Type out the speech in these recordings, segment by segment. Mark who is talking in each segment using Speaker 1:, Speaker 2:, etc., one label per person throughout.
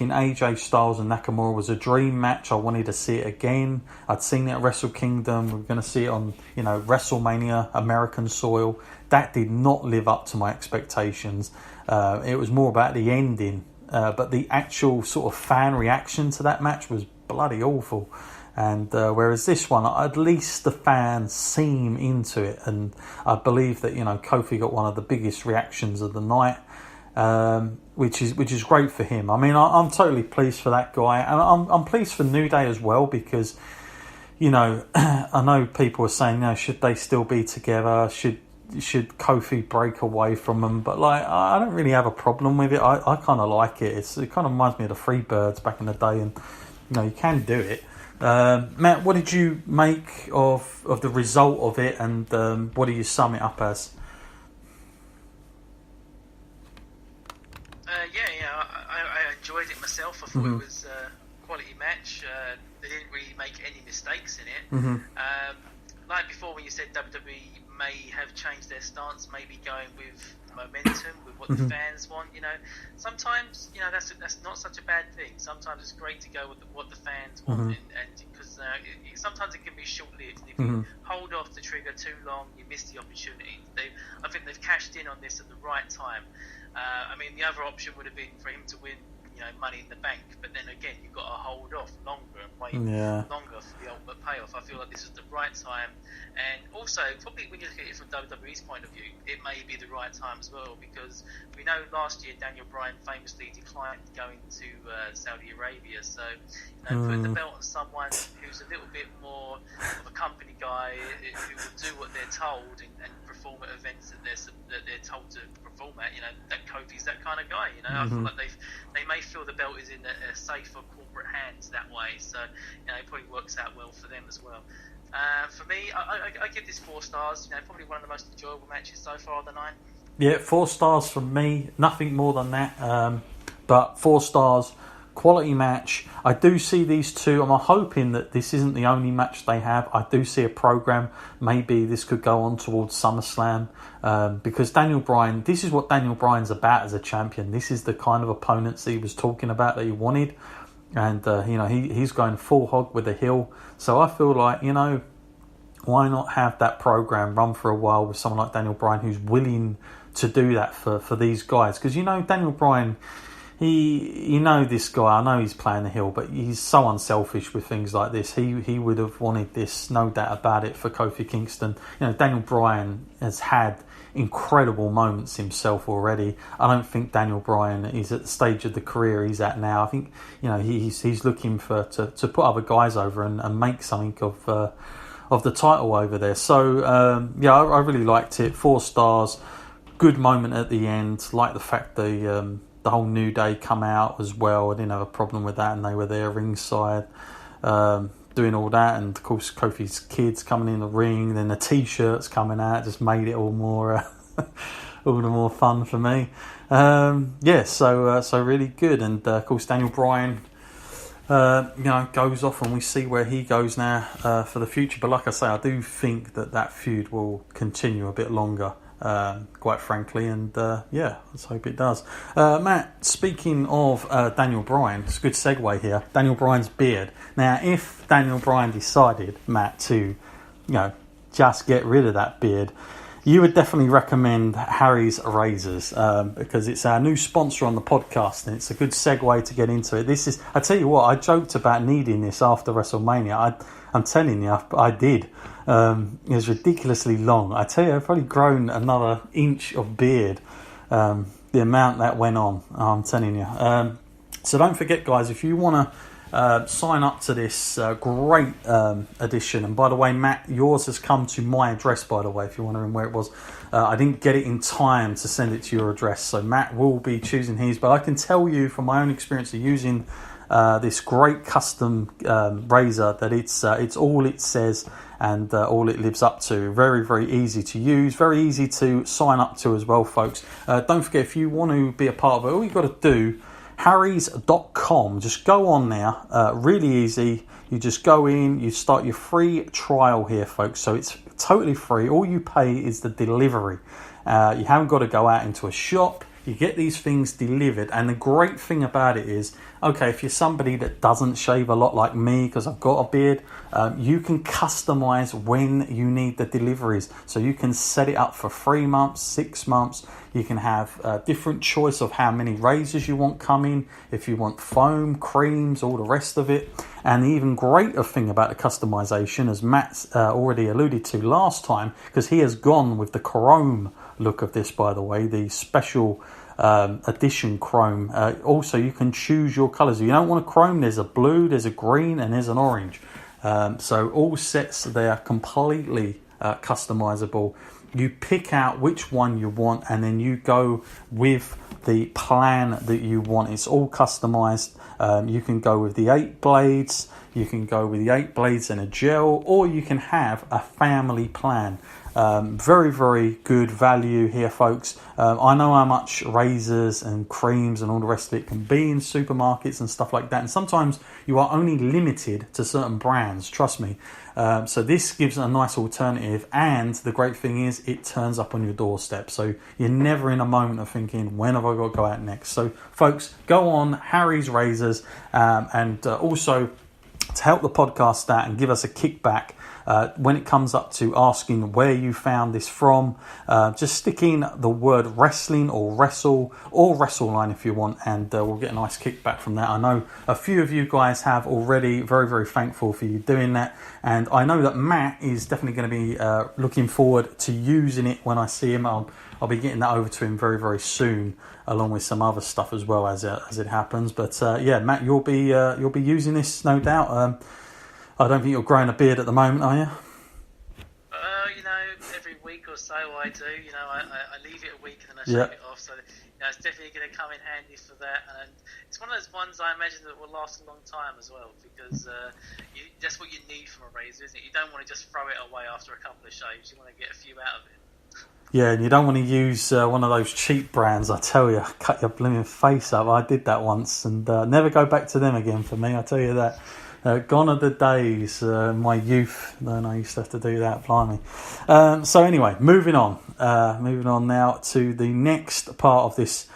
Speaker 1: thinking AJ Styles and Nakamura was a dream match. I wanted to see it again. I'd seen it at Wrestle Kingdom. We're going to see it on, WrestleMania, American soil. That did not live up to my expectations. It was more about the ending. But the actual sort of fan reaction to that match was bloody awful. And whereas this one, at least the fans seem into it. And I believe that, Kofi got one of the biggest reactions of the night. Which is great for him. I mean, I'm totally pleased for that guy, and I'm pleased for New Day as well because, I know people are saying, should they still be together? Should Kofi break away from them? But I don't really have a problem with it. I kind of like it. It kind of reminds me of the Freebirds back in the day, and you can do it. Matt, what did you make of the result of it, and what do you sum it up as?
Speaker 2: I enjoyed it myself. I thought it was a quality match. They didn't really make any mistakes in it. Like before, when you said WWE may have changed their stance, maybe going with momentum, with what the fans want. Sometimes that's not such a bad thing. Sometimes it's great to go with what the fans want, and because sometimes it can be short-lived. If you hold off the trigger too long, you miss the opportunity. I think they've cashed in on this at the right time. The other option would have been for him to win, Money in the Bank, but then again, you've got to hold off longer and wait longer for the ultimate payoff. I feel like this is the right time, and also probably when you look at it from WWE's point of view, it may be the right time as well, because we know last year Daniel Bryan famously declined going to Saudi Arabia, so putting the belt on someone who's a little bit more of a company guy who will do what they're told and perform at events that they're told to perform at, that Kofi's that kind of guy. I feel like they may feel the belt is in a safer corporate hands that way, so it probably works out well for them as well. For me, I give this 4 stars. Probably one of the most enjoyable matches so far of the night.
Speaker 1: Yeah, 4 stars from me. Nothing more than that. But 4 stars. Quality match. I do see these two. I'm hoping that this isn't the only match they have. I do see a program. Maybe this could go on towards SummerSlam, because Daniel Bryan. This is what Daniel Bryan's about as a champion. This is the kind of opponents that he was talking about that he wanted, and he's going full hog with the heel. So I feel like why not have that program run for a while with someone like Daniel Bryan who's willing to do that for these guys, because Daniel Bryan. This guy, I know he's playing the heel, but he's so unselfish with things like this. He would have wanted this, no doubt about it, for Kofi Kingston. Daniel Bryan has had incredible moments himself already. I don't think Daniel Bryan is at the stage of the career he's at now. I think he's looking to put other guys over and make something of the title over there. So I really liked it. 4 stars. Good moment at the end. Like the fact the whole New Day come out as well. I didn't have a problem with that, and they were there ringside doing all that. And of course, Kofi's kids coming in the ring, then the T-shirts coming out, just made it all more all the more fun for me. So really good. And of course, Daniel Bryan goes off, and we see where he goes now for the future. But like I say, I do think that feud will continue a bit longer. Quite frankly, and let's hope it does. Matt, speaking of Daniel Bryan, it's a good segue here. Daniel Bryan's beard. Now, if Daniel Bryan decided, Matt, to just get rid of that beard, you would definitely recommend Harry's Razors, because it's our new sponsor on the podcast, and it's a good segue to get into it. I tell you what, I joked about needing this after WrestleMania. I'm telling you, I did. It was ridiculously long. I tell you, I've probably grown another inch of beard. The amount that went on, I'm telling you. So don't forget, guys, if you want to sign up to this great edition. And by the way, Matt, yours has come to my address, by the way, if you're wondering where it was. I didn't get it in time to send it to your address, so Matt will be choosing his. But I can tell you from my own experience of using this great custom razor that it's all it says and all it lives up to. Very, very easy to use, very easy to sign up to as well, folks. Don't forget, if you want to be a part of it, all you've got to do, harrys.com, just go on there, really easy. You just go in, you start your free trial here, folks, so it's totally free. All you pay is the delivery. You haven't got to go out into a shop. You get these things delivered, and the great thing about it is, okay, if you're somebody that doesn't shave a lot like me, because I've got a beard, you can customize when you need the deliveries. So you can set it up for 3 months, 6 months. You can have a different choice of how many razors you want coming, if you want foam, creams, all the rest of it. And the even greater thing about the customization, as Matt already alluded to last time, because he has gone with the chrome look of this, by the way, the special edition chrome. Also, you can choose your colours. If you don't want a chrome, there's a blue, there's a green, and there's an orange. So all sets, they are completely customizable. You pick out which one you want, and then you go with the plan that you want. It's all customized. You can go with the 8 blades, you can go with the 8 blades and a gel, or you can have a family plan. Very, very good value here, folks. I know how much razors and creams and all the rest of it can be in supermarkets and stuff like that, and sometimes you are only limited to certain brands, trust me. So this gives a nice alternative, and the great thing is it turns up on your doorstep, so you're never in a moment of thinking, when have I got to go out next? So folks, go on Harry's Razors, and also to help the podcast out and give us a kickback when it comes up to asking where you found this from, just stick in the word wrestling or wrestle or WrestleLine if you want, and we'll get a nice kickback from that. I know a few of you guys have already. Very, very thankful for you doing that, and I know that Matt is definitely going to be looking forward to using it when I see him. I'll be getting that over to him very, very soon, along with some other stuff as well as it happens. But yeah, Matt, you'll be using this, no doubt. I don't think you're growing a beard at the moment, are you?
Speaker 2: Every week or so I do. I leave it a week and then I shave it off. So it's definitely going to come in handy for that. And it's one of those ones I imagine that will last a long time as well, because that's what you need from a razor, isn't it? You don't want to just throw it away after a couple of shaves. You want to get a few out of it.
Speaker 1: Yeah, and you don't want to use one of those cheap brands, I tell you. Cut your blooming face up. I did that once, and never go back to them again for me, I tell you that. Gone are the days, my youth, when I used to have to do that, blimey. So anyway, moving on. Moving on now to the next part of this,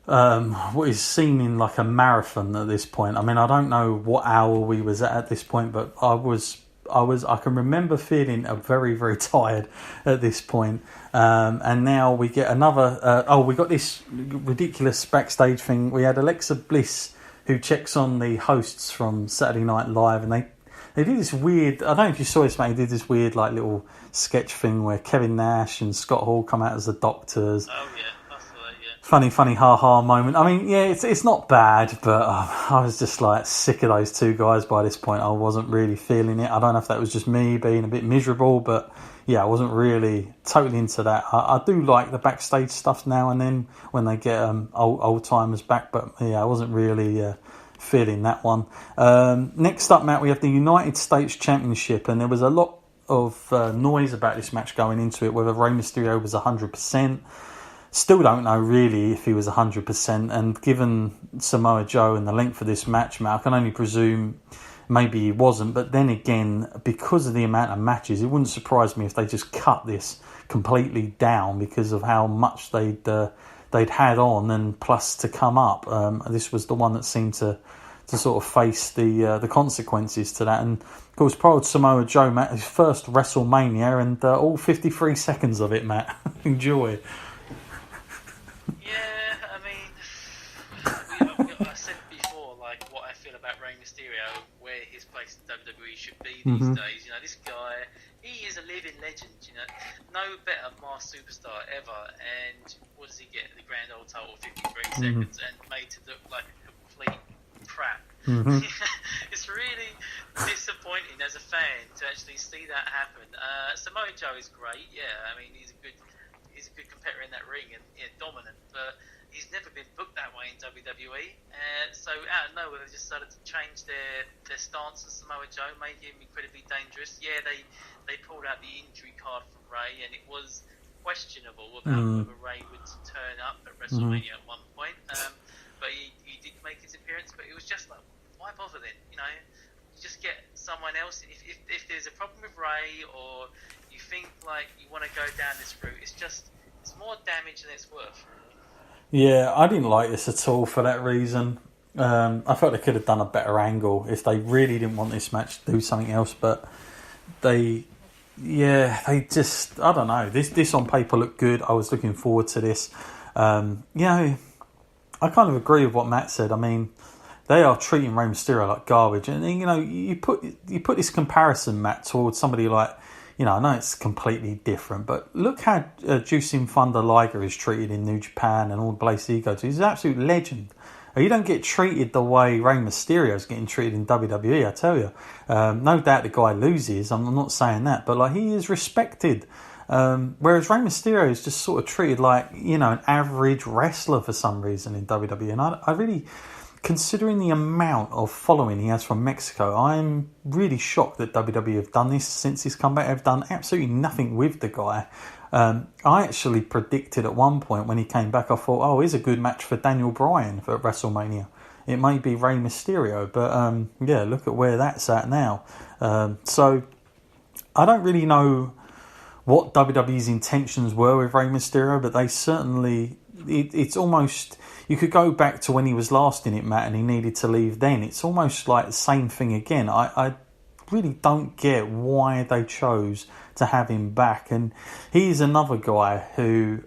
Speaker 1: what is seeming like a marathon at this point. I mean, I don't know what hour we was at this point, but I can remember feeling very, very tired at this point. And now we get another, we got this ridiculous backstage thing. We had Alexa Bliss, who checks on the hosts from Saturday Night Live, and they did this weird, I don't know if you saw this, mate, they did this weird like little sketch thing where Kevin Nash and Scott Hall come out as the doctors.
Speaker 2: Oh yeah, that's right, yeah.
Speaker 1: Funny ha-ha moment. I mean, yeah, it's not bad, but I was just like sick of those two guys by this point. I wasn't really feeling it. I don't know if that was just me being a bit miserable, but yeah, I wasn't really totally into that. I do like the backstage stuff now and then when they get old timers back, but yeah, I wasn't really feeling that one. Next up, Matt, we have the United States Championship, and there was a lot of noise about this match going into it, whether Rey Mysterio was 100%. Still don't know really if he was 100%, and given Samoa Joe and the length of this match, Matt, I can only presume maybe he wasn't. But then again, because of the amount of matches, it wouldn't surprise me if they just cut this completely down because of how much they'd had on, and plus to come up. This was the one that seemed to sort of face the consequences to that. And of course, poor old Samoa Joe, Matt, his first WrestleMania, and all 53 seconds of it, Matt. Enjoy.
Speaker 2: Yeah, I mean, I said before, like, what I feel about Rey Mysterio, where his place in WWE should be these days. This guy, he is a living legend. No better masked superstar ever. And what does he get? The grand old total, 53 seconds, and made to look like a complete crap. It's really disappointing as a fan to actually see that happen. Samoa Joe is great. Yeah, I mean, he's a good competitor in that ring and dominant, but he's never been booked that way in WWE. So out of nowhere, they just started to change their stance on Samoa Joe, made him incredibly dangerous. Yeah, they pulled out the injury card from Ray, and it was questionable about whether Ray would turn up at WrestleMania at one point. But he did make his appearance, but it was just like, why bother then? You just get someone else. If there's a problem with Ray, or you think like you want to go down this route, it's more damage than it's worth.
Speaker 1: Yeah, I didn't like this at all for that reason. I felt they could have done a better angle if they really didn't want this match to do something else, but they just, I don't know. This on paper looked good. I was looking forward to this. I kind of agree with what Matt said. I mean, they are treating Rey Mysterio like garbage, and you put this comparison, Matt, towards somebody like, I know it's completely different, but look how Jushin Thunder Liger is treated in New Japan and all the places he goes to. He's an absolute legend. You don't get treated the way Rey Mysterio is getting treated in WWE, I tell you. No doubt the guy loses, I'm not saying that, but like, he is respected. Whereas Rey Mysterio is just sort of treated like, an average wrestler for some reason in WWE. And I really, considering the amount of following he has from Mexico, I'm really shocked that WWE have done this since he's come back. They've done absolutely nothing with the guy. I actually predicted at one point when he came back, I thought, here's a good match for Daniel Bryan for WrestleMania. It may be Rey Mysterio, but look at where that's at now. So I don't really know what WWE's intentions were with Rey Mysterio, but they certainly, it's almost, you could go back to when he was last in it, Matt, and he needed to leave then. It's almost like the same thing again. I really don't get why they chose to have him back. And he's another guy who,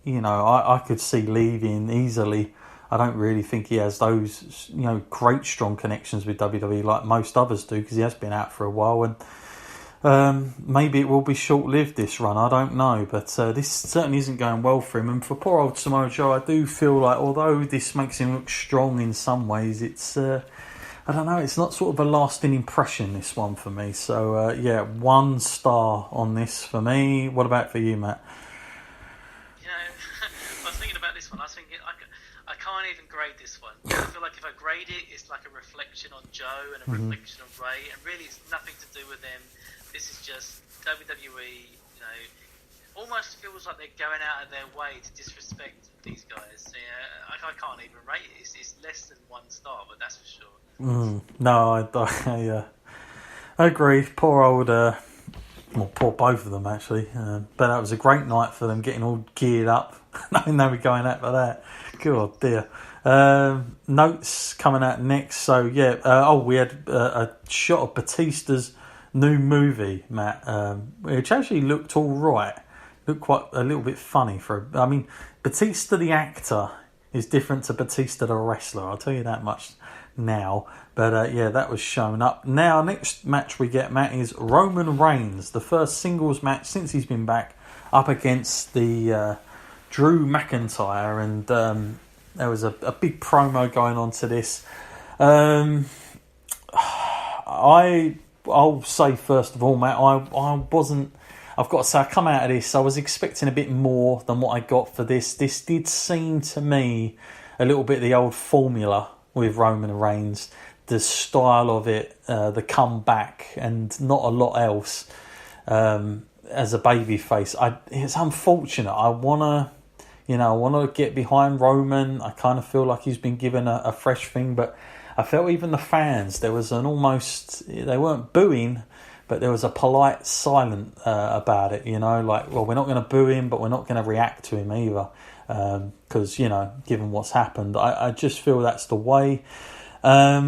Speaker 1: I could see leaving easily. I don't really think he has those, great strong connections with WWE like most others do, because he has been out for a while. And maybe it will be short-lived, this run, I don't know, but this certainly isn't going well for him. And for poor old Samoa Joe, I do feel like, although this makes him look strong in some ways, it's I don't know, it's not sort of a lasting impression, this one, for me. So 1 star on this for me. What about for you, Matt?
Speaker 2: I was thinking about this one. I was thinking I can't even grade this one. I feel like if I grade it, it's like a reflection on Joe and a reflection on Ray, and really it's nothing to do with them. This is just WWE, almost feels like they're going out of their way to disrespect these guys. I can't even rate it. It's less than 1 star, but that's for sure.
Speaker 1: No, I agree. Poor old, poor both of them actually. But that was a great night for them, getting all geared up. Knowing they were going out for that. God dear. Notes coming out next. So we had a shot of Batista's new movie, Matt, which actually looked all right. Looked quite a little bit funny Batista the actor is different to Batista the wrestler. I'll tell you that much now. But that was shown up. Now, next match we get, Matt, is Roman Reigns, the first singles match since he's been back, up against the Drew McIntyre, and there was a big promo going on to this. I'll say first of all, Matt, I've got to say, I come out of this, I was expecting a bit more than what I got for this. This did seem to me a little bit the old formula with Roman Reigns, the style of it, the comeback, and not a lot else as a babyface. It's unfortunate. I want to get behind Roman. I kind of feel like he's been given a fresh thing, but I felt even the fans, there was an almost, they weren't booing, but there was a polite silence about it, we're not going to boo him, but we're not going to react to him either, because, given what's happened, I just feel that's the way. I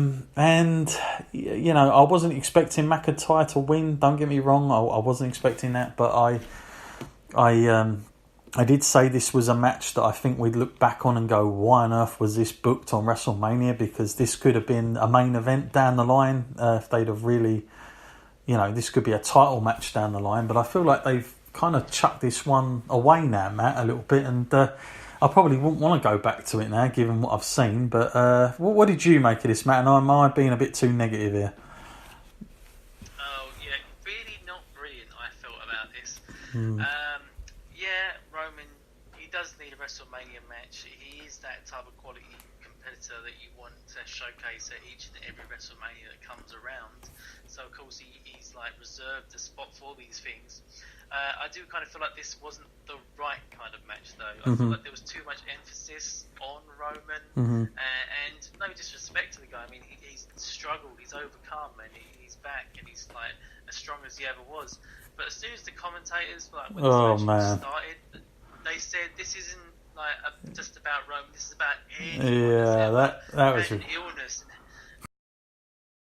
Speaker 1: wasn't expecting McIntyre to win, don't get me wrong, I wasn't expecting that, but I did say this was a match that I think we'd look back on and go, why on earth was this booked on WrestleMania? Because this could have been a main event down the line if they'd have really, this could be a title match down the line. But I feel like they've kind of chucked this one away now, Matt, a little bit. And I probably wouldn't want to go back to it now, given what I've seen. But what did you make of this, Matt? And am I being a bit too negative here?
Speaker 2: Oh, yeah, really not brilliant, I felt about this. Roman, he does need a WrestleMania match. He is that type of quality competitor that you want to showcase at each and every WrestleMania that comes around. So, of course, he's like reserved a spot for these things. I do kind of feel like this wasn't the right kind of match, though. I feel like there was too much emphasis on Roman, and no disrespect to the guy. I mean, he's struggled, he's overcome, and he's back, and he's like as strong as he ever was. But as soon as the commentators, like when this match started, they said this isn't like just about Roman. This is about anyone.
Speaker 1: Yeah, that was
Speaker 2: an illness.